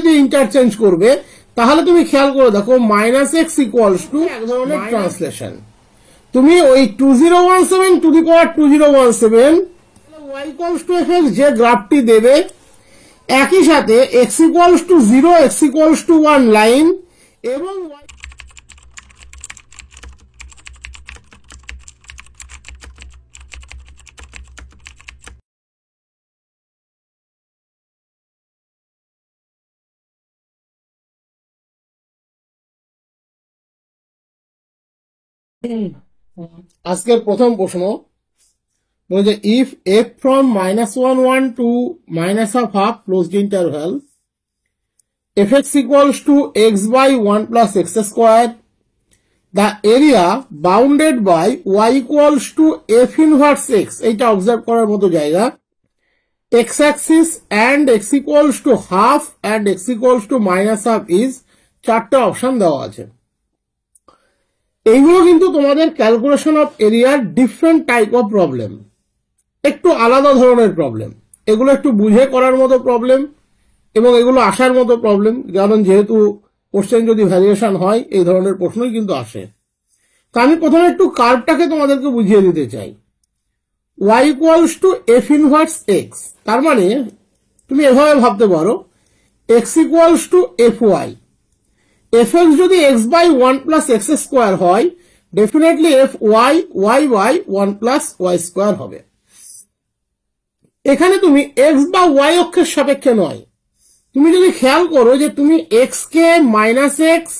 দিয়ে ইন্টারচেঞ্জ করবে, তাহলে তুমি খেয়াল করে দেখো মাইনাস এক্স ইকুয়ালস টু এক ধরনের ট্রান্সলেশন। তুমি ওই 2017 two the power 2017 y equals to F যে গ্রাফটি দেবে, একই সাথে x equals to 0, x equals to 1 line এবং আজকের প্রথম প্রশ্ন বলছে if f from -1 to -12 closed interval fx equals to x by 1 plus x square, the area bounded by y equals to f inverse x, এইটা observe করার মতো জায়গা, x axis and x equals to half and x equals to -half is, চারটা option দেওয়া আছে। এইগুলো কিন্তু তোমাদের ক্যালকুলেশন অফ এরিয়ার ডিফারেন্ট টাইপ অফ প্রবলেম, একটু আলাদা ধরনের প্রবলেম, এগুলো একটু বুঝে করার মতো প্রবলেম এবং এগুলো আসার মতো প্রবলেম, কারণ যেহেতু কোশ্চেন যদি ভ্যারিয়েশন হয় এই ধরনের প্রশ্নই কিন্তু আসে। তা আমি প্রথমে একটু কার্ভটাকে তোমাদেরকে বুঝিয়ে দিতে চাই। y equals to f inverse x, তার মানে তুমি এভাবে ভাবতে পারো x equals to fy, fx যদি x by 1 plus x square হয়, definitely fy y by 1 plus y square হবে। এখানে তুমি x বা y অক্ষের সাপেক্ষে নয়, তুমি যদি খেয়াল করো যে তুমি x কে মাইনাস এক্স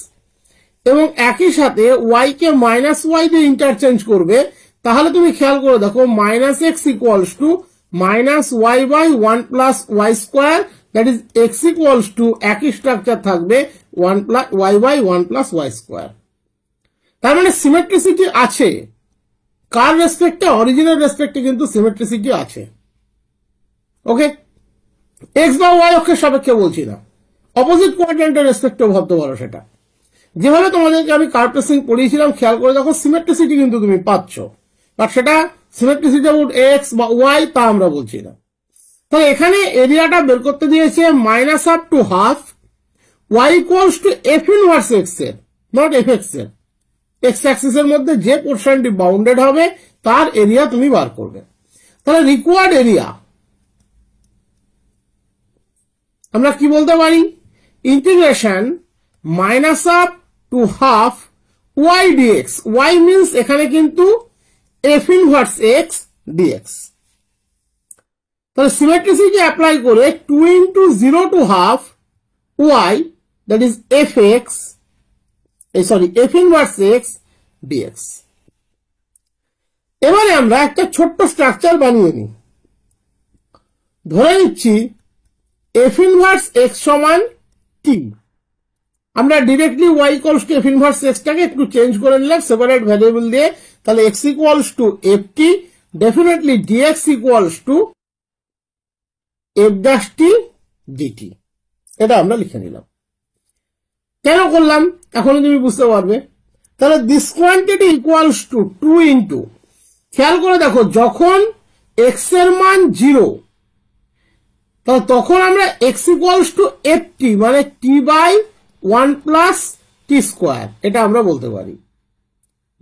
এবং একই সাথে y কে মাইনাস ওয়াই দিয়ে ইন্টারচেঞ্জ করবে, তাহলে তুমি খেয়াল করে দেখো minus x equals to minus y by 1 plus y square, that is x equals to একই স্ট্রাকচার থাকবে 1 plus y by 1 plus y square. তার মানে সিমেট্রিসিটি আছে, কার রেসপেক্টে, অরিজিনাল রেসপেক্টে কিন্তু সিমেট্রিসিটি আছে। ওকে, এক্স বা ওয়াই অক্ষের সাপেক্ষে বলছি না, অপোজিট কোয়াড্রেন্টের রেসপেক্টেও ভাবতে পারো। সেটা যেভাবে তোমাদেরকে আমি কার্ভ ট্রেসিং পড়িয়েছিলাম, খেয়াল করে দেখো সিমেট্রিসিটি কিন্তু তুমি পাচ্ছ, বাট সেটা সিমেট্রিসিটি অ্যাবাউট এক্স বা ওয়াই তা আমরা বলছি না। তাহলে এখানে এরিয়াটা বের করতে দিয়েছে minus half to half, y equals to f inverse x এর, নট এফ এক্স এর। এক্স অ্যাক্সিসের মধ্যে যে পোর্শনটি বাউন্ডেড হবে তার এরিয়া তুমি বার করবে। তাহলে রিকোয়ার্ড এরিয়া আমরা কি বলতে পারি, integration minus half to half y dx, y means এখানে কিন্তু এফ ইনভার্স এক্স ডিএক্স। তাহলে সিমেট্রিসিটি অ্যাপ্লাই করে 2 into 0 to half y, that is fx, f inverse x dx। এবারে আমরা একটা ছোট্ট স্ট্রাকচার বানিয়ে নিই। ধরে নিচ্ছি f ইনভার্স x সমান t, আমরা directly y equals to f inverse x টাকে একটু চেঞ্জ করে নিলাম সেপারেট ভ্যারিয়েবল দিয়ে, তাহলে x equals to ft, definitely dx equals to f dash t dt, এটা আমরা লিখে নিলাম। কেন করলাম এখন তুমি বুঝতে পারবে। তাহলে this quantity equals to 2 into, খেয়াল করে দেখো যখন x এর মান 0, তাহলে তখন আমরা x ইকুয়ালস টু ft মানে t by 1 plus t square, এটা আমরা বলতে পারি।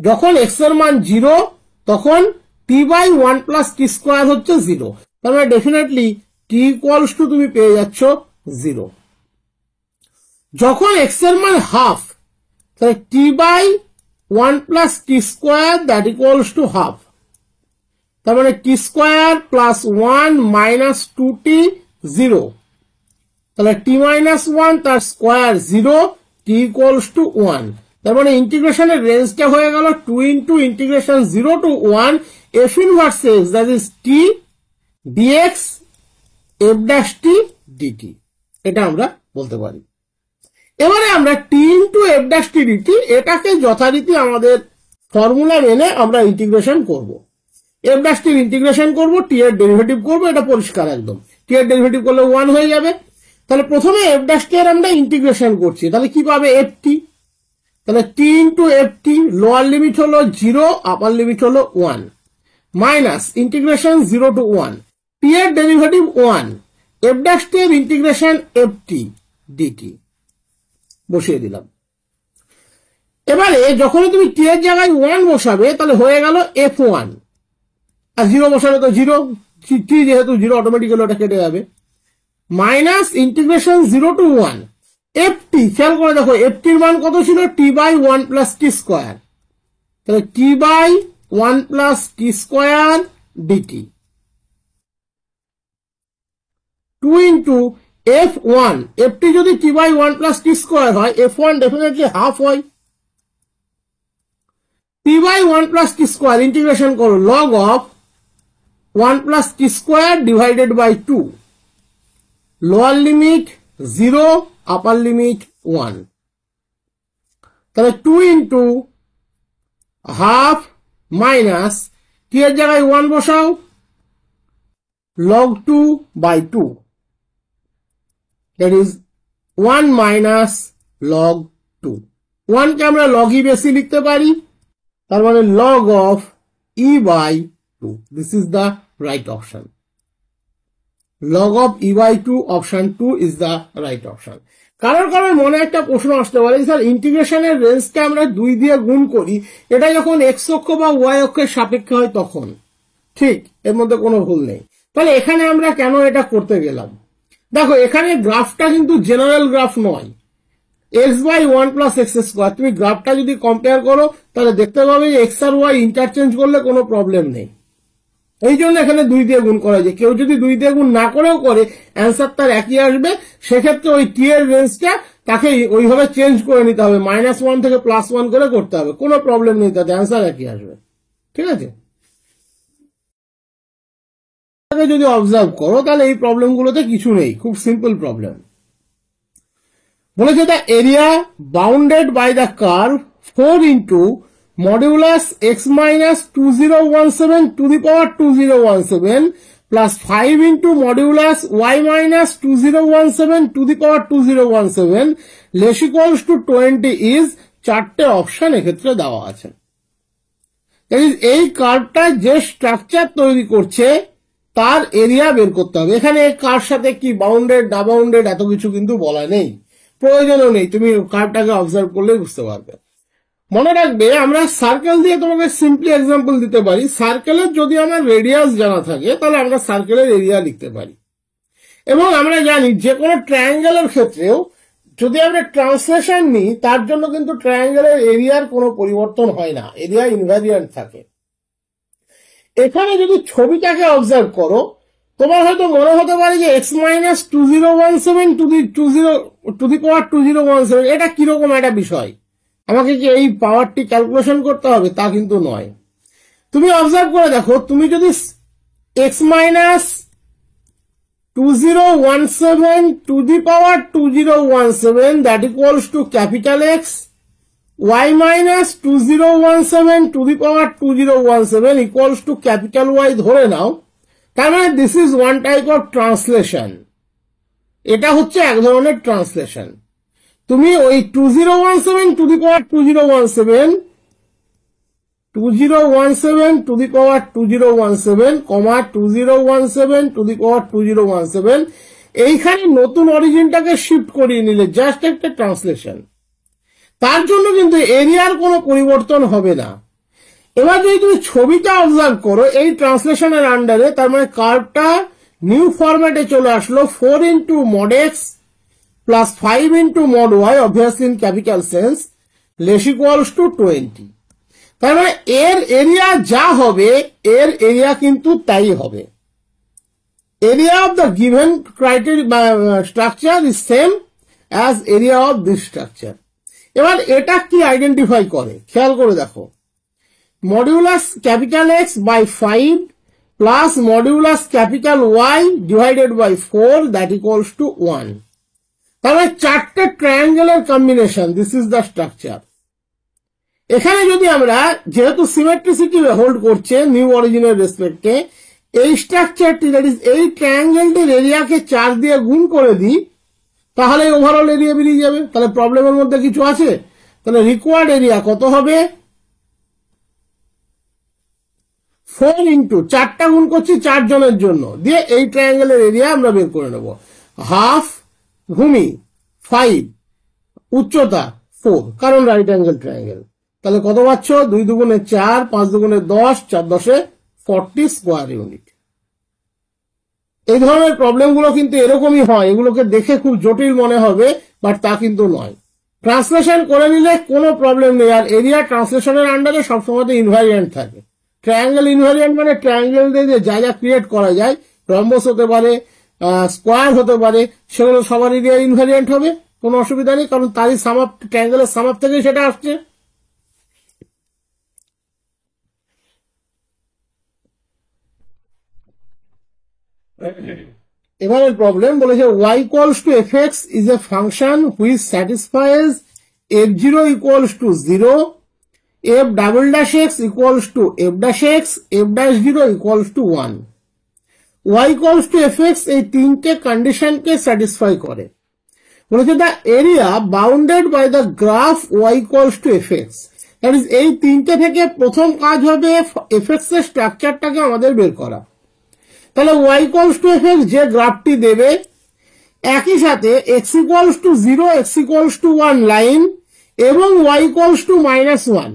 যখন x এর মান 0 তখন t by 1 plus t square হচ্ছে 0, তার মানে ডেফিনেটলি t ইকুয়ালস টু তুমি পেয়ে যাচ্ছ 0। যখন x এর মান হাফ, তাহলে t by 1 plus t square that equals to half, তার মানে টি স্কোয়ার প্লাস 1 মাইনাস 2t 0, তাহলে t মাইনাস 1 তার স্কোয়ার 0, t ইকুয়ালস টু 1, তার মানে ইন্টিগ্রেশনের রেঞ্জটা হয়ে গেল 2 into integration 0 to 1 f inverse x, that is t dx f dash t dt, এটা আমরা বলতে পারি। এবারে আমরা t into f dash t dt এটাকে যথারীতি আমাদের ফর্মুলা মেনে আমরা ইন্টিগ্রেশন করব। f dash t এর ইন্টিগ্রেশন করব, t এর ডেরিভেটিভ করব, এটা পরিষ্কার একদম। t এর ডেরিভেটিভ করলে 1 হয়ে যাবে। তাহলে প্রথমে f dash t এর আমরা ইন্টিগ্রেশন করছি, তাহলে কি পাবে ft, তাহলে t into ft, lower limit হলো 0, আপার লিমিট হলো 1, মাইনাস ইন্টিগ্রেশন 0 টু 1, t এর ডেরিভেটিভ 1, f dash t এর ইন্টিগ্রেশন ft ডিটি বসিয়ে দিলাম। এবারে যখনই তুমি টি এর জায়গায় 1 বসাবে তাহলে হয়ে গেল F1, আর 0 বসালে তো 0, টি যেহেতু 0 অটোমেটিক্যালি ওটা কেটে যাবে। মাইনাস ইন্টিগ্রেশন 0 to 1 FT, খেয়াল করে দেখো FT এর মান কত ছিল, T/1 plus T স্কয়ার, তাহলে T/1 plus T square dt 2 into F1, FT যদি T/1 plus T স্কয়ার হয়, F1 ডেফিনেটলি হাফ হয়। T/1 plus T square integration করো log of 1 plus T square divided by 2, lower limit 0, upper limit 1, তাহলে 2 into half minus টি এর জায়গায় 1 বসাও, log 2 by 2, that is 1 minus log 2, 1 কে আমরা log e বেশি লিখতে পারি, তার মানে log of e by 2, this is the right option. log of e by 2, option 2 is the right option. কারোর মনে একটা প্রশ্ন আসতে পারে, স্যার ইন্টিগ্রেশনের রেঞ্জকে আমরা 2 দিয়ে গুণ করি, এটা যখন x অক্ষ বা y অক্ষের সাপেক্ষে হয় তখন, ঠিক, এর মধ্যে কোনো ভুল নেই। তাহলে এখানে আমরা কেন এটা করতে গেলাম? দেখো এখানে গ্রাফটা কিন্তু জেনারেল গ্রাফ নয়, x/1 plus x স্কয়ার। তুমি গ্রাফটা যদি কম্পেয়ার করো তাহলে দেখতে পাবে যে x আর y ইন্টারচেঞ্জ করলে কোনো প্রবলেম নেই, এই জন্য এখানে 2 দিয়ে গুণ করা যায়। কেউ যদি 2 দিয়ে গুণ না করেও করে অ্যান্সার তার একই আসবে, সেক্ষেত্রে ওই টি এর রেঞ্জটা তাকে ওইভাবে চেঞ্জ করে নিতে হবে, -1 থেকে +1 করে করতে হবে, কোনো প্রবলেম নেই, তাতে অ্যান্সার একই আসবে। ঠিক আছে, যদি অবজার্ভ করো তাহলে এই প্রবলেমগুলোতে কিছু নেই, খুব সিম্পল প্রবলেম। বলেছে the area bounded by the curve 4 into modulus x minus 2017 to the power 2017 plus 5 into modulus y minus 2017 to the power 2017 less equals to 20 is 4টে option এক্ষেত্রে দেওয়া আছে। এই কার্ভটা যে স্ট্রাকচার তৈরি করছে তার এরিয়া বের করতে হবে। এখানে কার সাথে কি বাউন্ডেড না বাউন্ডেড এত কিছু কিন্তু বলা নেই, প্রয়োজনও নেই, তুমি কার্ভটাকে অবজার্ভ করলেই বুঝতে পারবে। মনে রাখবে আমরা সার্কেল দিয়ে তোমাকে সিম্পলি এক্সাম্পল দিতে পারি, সার্কেলের যদি আমার রেডিয়াস জানা থাকে তাহলে আমরা সার্কেলের এরিয়া লিখতে পারি, এবং আমরা জানি যে কোনো ট্রায়াঙ্গেলের ক্ষেত্রেও যদি আমরা ট্রান্সলেশন নিই তার জন্য কিন্তু ট্রায়াঙ্গেলের এরিয়ার কোনো পরিবর্তন হয় না, এরিয়া ইনভ্যারিয়েন্ট থাকে। এখানে যদি ছবিটাকে অবজার্ভ করো তোমার হয়তো মনে হতে পারে যে x minus 2017 to the power 2017 এটা কিরকম একটা বিষয়, আমাকে কি এই পাওয়ারটি ক্যালকুলেশন করতে হবে, তা কিন্তু নয়। তুমি অবজার্ভ করে দেখো, তুমি যদি x minus 2017 to the power 2017 that equals to capital X, y minus 2017 to the power 2017 equals to capital Y ধরে নাও, তার মানে this is one type of translation, এটা হচ্ছে এক ধরনের ট্রান্সলেশন। তুমি ওই 2017 to the power 2017 to the power 2017, 2017 to the power 2017 এইখানে নতুন অরিজিনটাকে শিফট করিয়ে নিলে জাস্ট একটা ট্রান্সলেশন, তার জন্য কিন্তু এরিয়ার কোনো পরিবর্তন হবে না। এবার যদি তুমি ছবিটা অবজার্ভ করো এই ট্রান্সলেশনের আন্ডারে, তার মানে কার্ভটা নিউ ফরম্যাটে চলে আসলো, 4 into mod x plus 5 into mod y, obviously in capital sense, less equals to 20। তার মানে এর এরিয়া যা হবে এর এরিয়া কিন্তু তাই হবে। Area of the given criteria structure is same as area of this structure. এবার এটা কি আইডেন্টিফাই করে খেয়াল করে দেখো, modulus capital X by 5 plus modulus capital Y divided by 4 that equals to 1। তাহলে 4টে ট্রায়াঙ্গেলের combination, this is the structure. এখানে যদি আমরা যেহেতু সিমেট্রিসিটি হোল্ড করছে নিউ অরিজিনের রেসপেক্টে, এই স্ট্রাকচারটি দ্যাট ইজ এই ট্রায়াঙ্গেলটির এরিয়াকে 4 দিয়ে গুণ করে দিই, তাহলে ওভারঅল এরিয়া বেরিয়ে যাবে। তাহলে প্রবলেমের মধ্যে কিছু আছে? তাহলে রিকোয়ার্ড এরিয়া কত হবে? 4 into 4টা গুণ করছি 4 জনের জন্য, দিয়ে এই ট্রায়াঙ্গেলের এরিয়া আমরা বের করে নেব। হাফ ভূমি 5, উচ্চতা 4, কারণ রাইট অ্যাঙ্গেল ট্রায়াঙ্গেল। তাহলে কত পাচ্ছ? 2 দুগুণে 4, 5 দুগুণে 10, 4 10 40 স্কোয়ার ইউনিট। এই ধরনের প্রবলেমগুলো কিন্তু এরকমই হয়, এগুলোকে দেখে খুব জটিল মনে হবে, বাট তা কিন্তু নয়। ট্রান্সলেশন করে নিলে কোনো প্রবলেম নেই। আর এরিয়া ট্রান্সলেশনের আন্ডারে সবসময় ইনভ্যারিয়েন্ট থাকে। ট্রায়াঙ্গেল ইনভ্যারিয়েন্ট মানে ট্রায়াঙ্গেল দিয়ে যা যা ক্রিয়েট করা যায়, রম্বস হতে পারে, স্কোয়ার হতে পারে, সেগুলো সবার এরিয়া ইনভ্যারিয়েন্ট হবে, কোনো অসুবিধা নেই, কারণ তারই সামাপ, ট্রায়াঙ্গেলের সামাপ থেকেই সেটা আসছে। এবারের প্রবলেম বলেছে y equals to fx is a function which satisfies f0 equals to 0, f double dash x equals to f dash x, f dash 0 equals to 1. y equals to fx এই তিনটে কন্ডিশনকে স্যাটিসফাই করে। বলেছে the area bounded by the graph y equals to fx, that is এই তিনটে থেকে প্রথম কাজ হবে fx এর স্ট্রাকচারটাকে আমাদের বের করা। তাহলে y equals to fx যে গ্রাফটি দেবে, একই সাথে x equals to 0, x equals to 1 line এবং y equals to -1,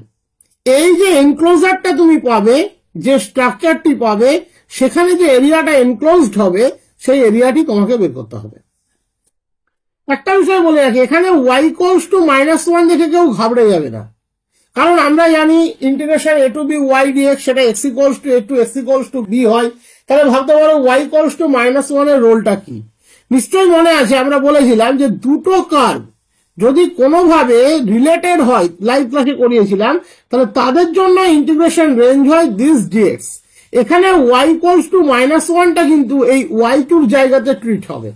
এই যে এনক্লোজারটা তুমি পাবে, যে স্ট্রাকচারটি পাবে, সেখানে যে এরিয়াটা এনক্লোজড হবে সেই এরিয়াটি তোমাকে বের করতে হবে। একটা বিষয় বলে রাখি, এখানে y equals to -1 দেখে কেউ ঘাবড়ে যাবে না, কারণ আমরা জানি integration a to b y dx সেটা x equals to a to x equals to b হয়। তাহলে ভাবতে পারো y equals to -1 এর রোলটা কি। নিশ্চয়ই মনে আছে আমরা বলেছিলাম যে দুটো কার্ভ যদি কোনোভাবে রিলেটেড হয়, লাইভ ক্লাসে করিয়েছিলাম, তাহলে তাদের জন্য ইন্টিগ্রেশন রেঞ্জ হয় দিস dx। এখানে y equals to -1টা কিন্তু এই y2 জায়গাতে ট্রিট হবে।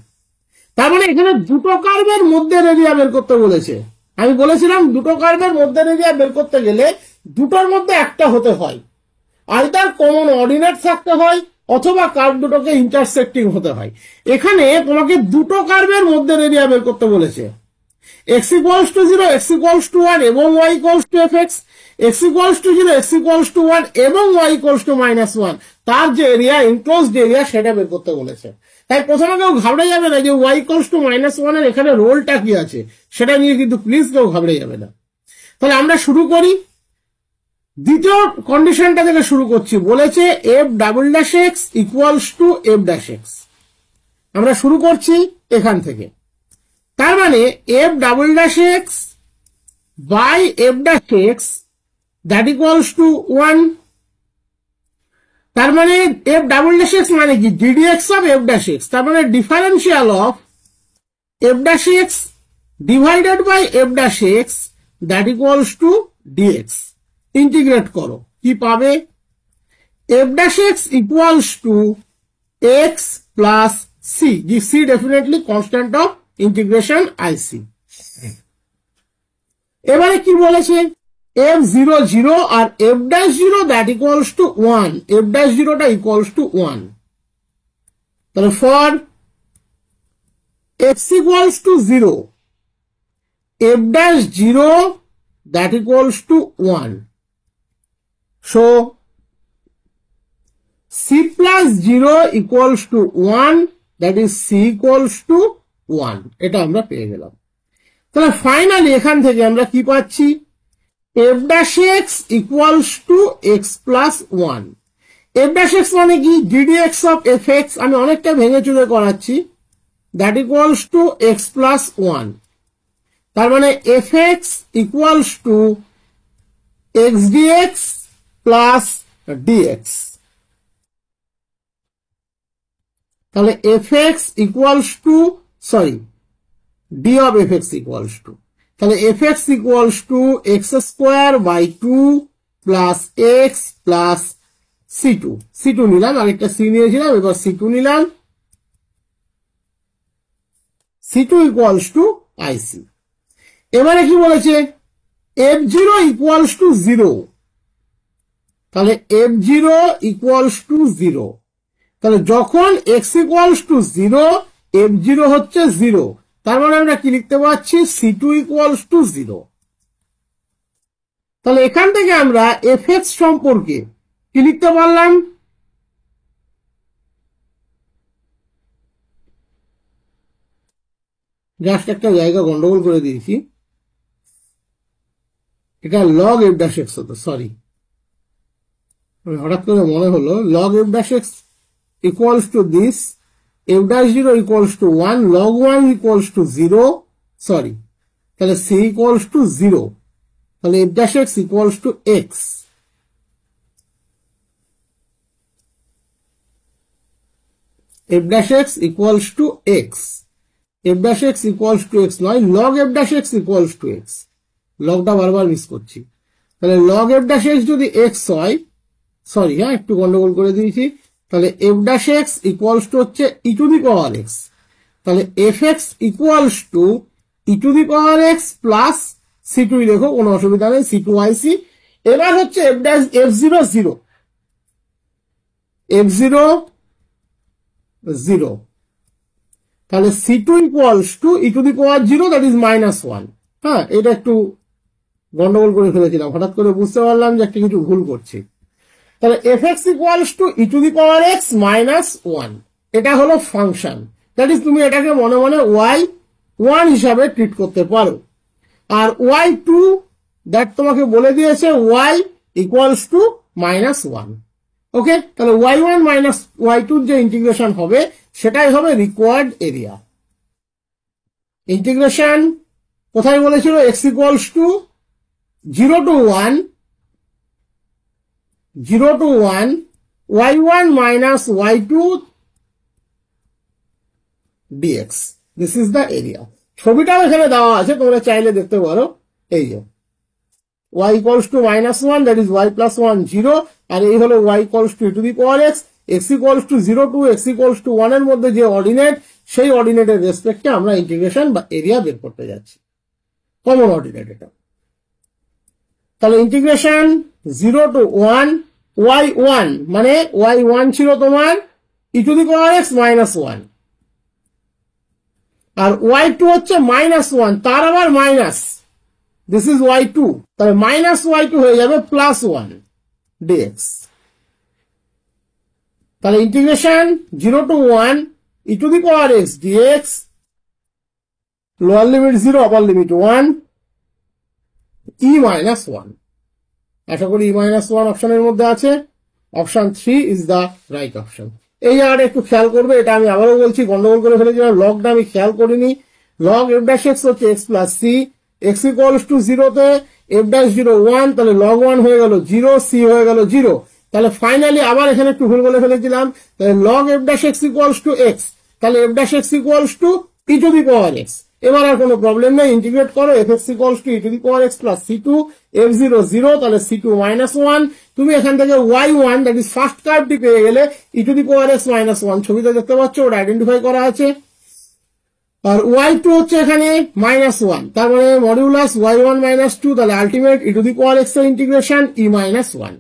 তার মানে এখানে দুটো কার্ভের মধ্যে এরিয়া বের করতে বলেছে। আমি বলেছিলাম দুটো কার্ভের মধ্যে এরিয়া বের করতে গেলে দুটোর মধ্যে একটা হতে হয়, আইদার কমন অর্ডিনেট থাকতে হয় অথবা কার্ভ দুটোকে ইন্টারসেক্টিং হতে হয়। এখানে তোমাকে দুটো কার্ভের মধ্যে এরিয়া বের করতে বলেছে, x equals to 0, x equals to 1 এবং y equals to fx, x equals to 0, x equals to 1 এবং y equals to -1, তার যে এরিয়া, এনক্লোজড এরিয়া, সেটা বের করতে বলেছে। তাই প্রথমে কেউ ঘাবড়ে যাবে না যে y equals to -1 এর এখানে রোলটা কি আছে, সেটা নিয়ে কিন্তু প্লিজ কেউ ঘাবড়ে যাবে না। তাহলে আমরা শুরু করি, দ্বিতীয় কন্ডিশনটা থেকে শুরু করছি। বলেছে f double dash x equals to f dash x, আমরা শুরু করছি এখান থেকে। তার মানে f double dash x by f dash x that equals to 1, তার মানে f double dash x মানে কি ddx of f dash x, তার মানে differential of f dash x divided by f dash x that equals to dx। Integrate করো, কি পাবে? f dash x equals to x plus c, give c definitely constant of integration IC। এবারে কি বলেছে? f0 0 R f dash 0 that equals to 1, f dash 0টা equals to 1। তাহলে for x equals to 0, f dash 0 that equals to 1, so c plus 0 equals to 1, that is c equals to 1, এটা আমরা পেয়ে গেলাম। তাহলে finally এখান থেকে আমরা কি পাচ্ছি? f dash x equals to x plus 1, f dash x মানে কি ddx of fx, আমি অনেকটা ভেঙে চুরে করাচ্ছি, that equals to x plus 1, তার মানে fx equals to x dx plus dx। তাহলে fx equals to, sorry, d of fx equals to, তাহলে fx equals to x square by 2 plus x plus c2, c2 নিলাম, আরেকটা c নিয়েছিলাম, এবার c2 নিলাম, c2 equals to IC। এবারে কি বলেছে? f0 equals to 0, তাহলে f0 equals to 0, তাহলে যখন x equals to 0, f0 হচ্ছে 0, তার মানে আমরা কি লিখতে পাচ্ছি? c2 equals to 0। তাহলে এখান থেকে আমরা fx সম্পর্কে কি লিখতে পারলাম? জাস্ট একটা জায়গা গন্ডগোল করে দিয়েছি, এটা লগ এফ ড্যাশ এক্স হতো, সরি হঠাৎ করে মনে হলো log f dash x equals to this, f dash zero equals to 1, log 1 equals to 0, sorry তাহলে সি ইকুয়ালস টু 0, তাহলে f dash x equals to x. F dash x equals to x, f dash x equals to x নয়, log f dash x equals to x, লগটা বারবার miss করছি। তাহলে log f dash x যদি x হয়, sorry হ্যাঁ একটু গন্ডগোল করে দিয়েছি, তাহলে f dash x equals to হচ্ছে e to the power x, তাহলে f x equals to e to the power x plus C two, দেখো কোনো অসুবিধা নেই, সি টু আই সি। এবার হচ্ছে f dash f zero zero, f zero zero, তাহলে C two equals to e to the power zero that is -1। হ্যাঁ এটা একটু গন্ডগোল করে ফেলেছিলাম, হঠাৎ করে বুঝতে পারলাম যে একটা কিছু ভুল করছি। তাহলে f x equals to e to the power x -1, এটা হলো ফাংশন, দ্যাট ইজ তুমি এটাকে মনে মনে y1 হিসাবে ট্রিট করতে পারো। আর y2 দ্যাট তোমাকে বলে দিয়েছে y ইকুয়ালস টু -1। ওকে, তাহলে y1 মাইনাস y2 যে ইন্টিগ্রেশন হবে সেটাই হবে রিকোয়ার্ড এরিয়া। ইন্টিগ্রেশন কোথায় বলেছিল, x equals to 0 to 1, 0 to 1, y1 minus y2 dx. This is the area. ছবিটাও এখানে দেওয়া আছে, তোমরা চাইলে দেখতে পারো। এই যে y equals to -1, that is y plus 1 0, আর এই হলো y equals to e to the power x, x equals to 0 to x equals to 1 এর মধ্যে যে অর্ডিনেট, সেই অর্ডিনেটের রেসপেক্টে আমরা ইন্টিগ্রেশন বা এরিয়া বের করতে যাচ্ছি, কমন অর্ডিনেট এটা। তাহলে ইন্টিগ্রেশন 0 to 1, y1 মানে y1 ছিল তোমার e to the power x -1, R y2 হচ্ছে -1, তার আবার মাইনাস, দিস ইজ y2, তাহলে -y2 হয়ে যাবে +1 dx। তাহলে integration 0 to 1 e to the power x dx, lower limit 0 upper limit 1, e -1। আশা করি e -1 অপশনের মধ্যে আছে, option 3 is the right option. এই জায়গাটা একটু খেয়াল করবে, এটা আমি আবারও বলছি, গন্ডগোল করে ফেলেছিলাম, লগটা আমি খেয়াল করিনি। লগ এফ ড্যাশ এক্স হচ্ছে x plus c, x equals to 0 তে এফ ড্যাশ 0 1, তাহলে লগ 1 হয়ে গেল 0, সি হয়ে গেল 0, তাহলে ফাইনালি আবার এখানে একটু ভুল বলে ফেলেছিলাম, তাহলে log f dash x equals to x, তাহলে f dash x equals to e to the power x. এবার আর কোনো প্রবলেম নেই, ইন্টিগ্রেট করো, f x equals to e to the power x plus C two, এফ 0 0, তাহলে C two -1, তুমি এখান থেকে y1 দ্যাট ইজ ফার্স্ট কার্ভটি পেয়ে গেলে ই টু দি পাওয়ার এক্স -1, ছবিতে দেখতে পাচ্ছ ওটা আইডেন্টিফাই করা আছে। আর y2 হচ্ছে এখানে -1, তার মানে মডিউলাস y1 -2, তাহলে ultimate E to the power x এর ইন্টিগ্রেশন e -1।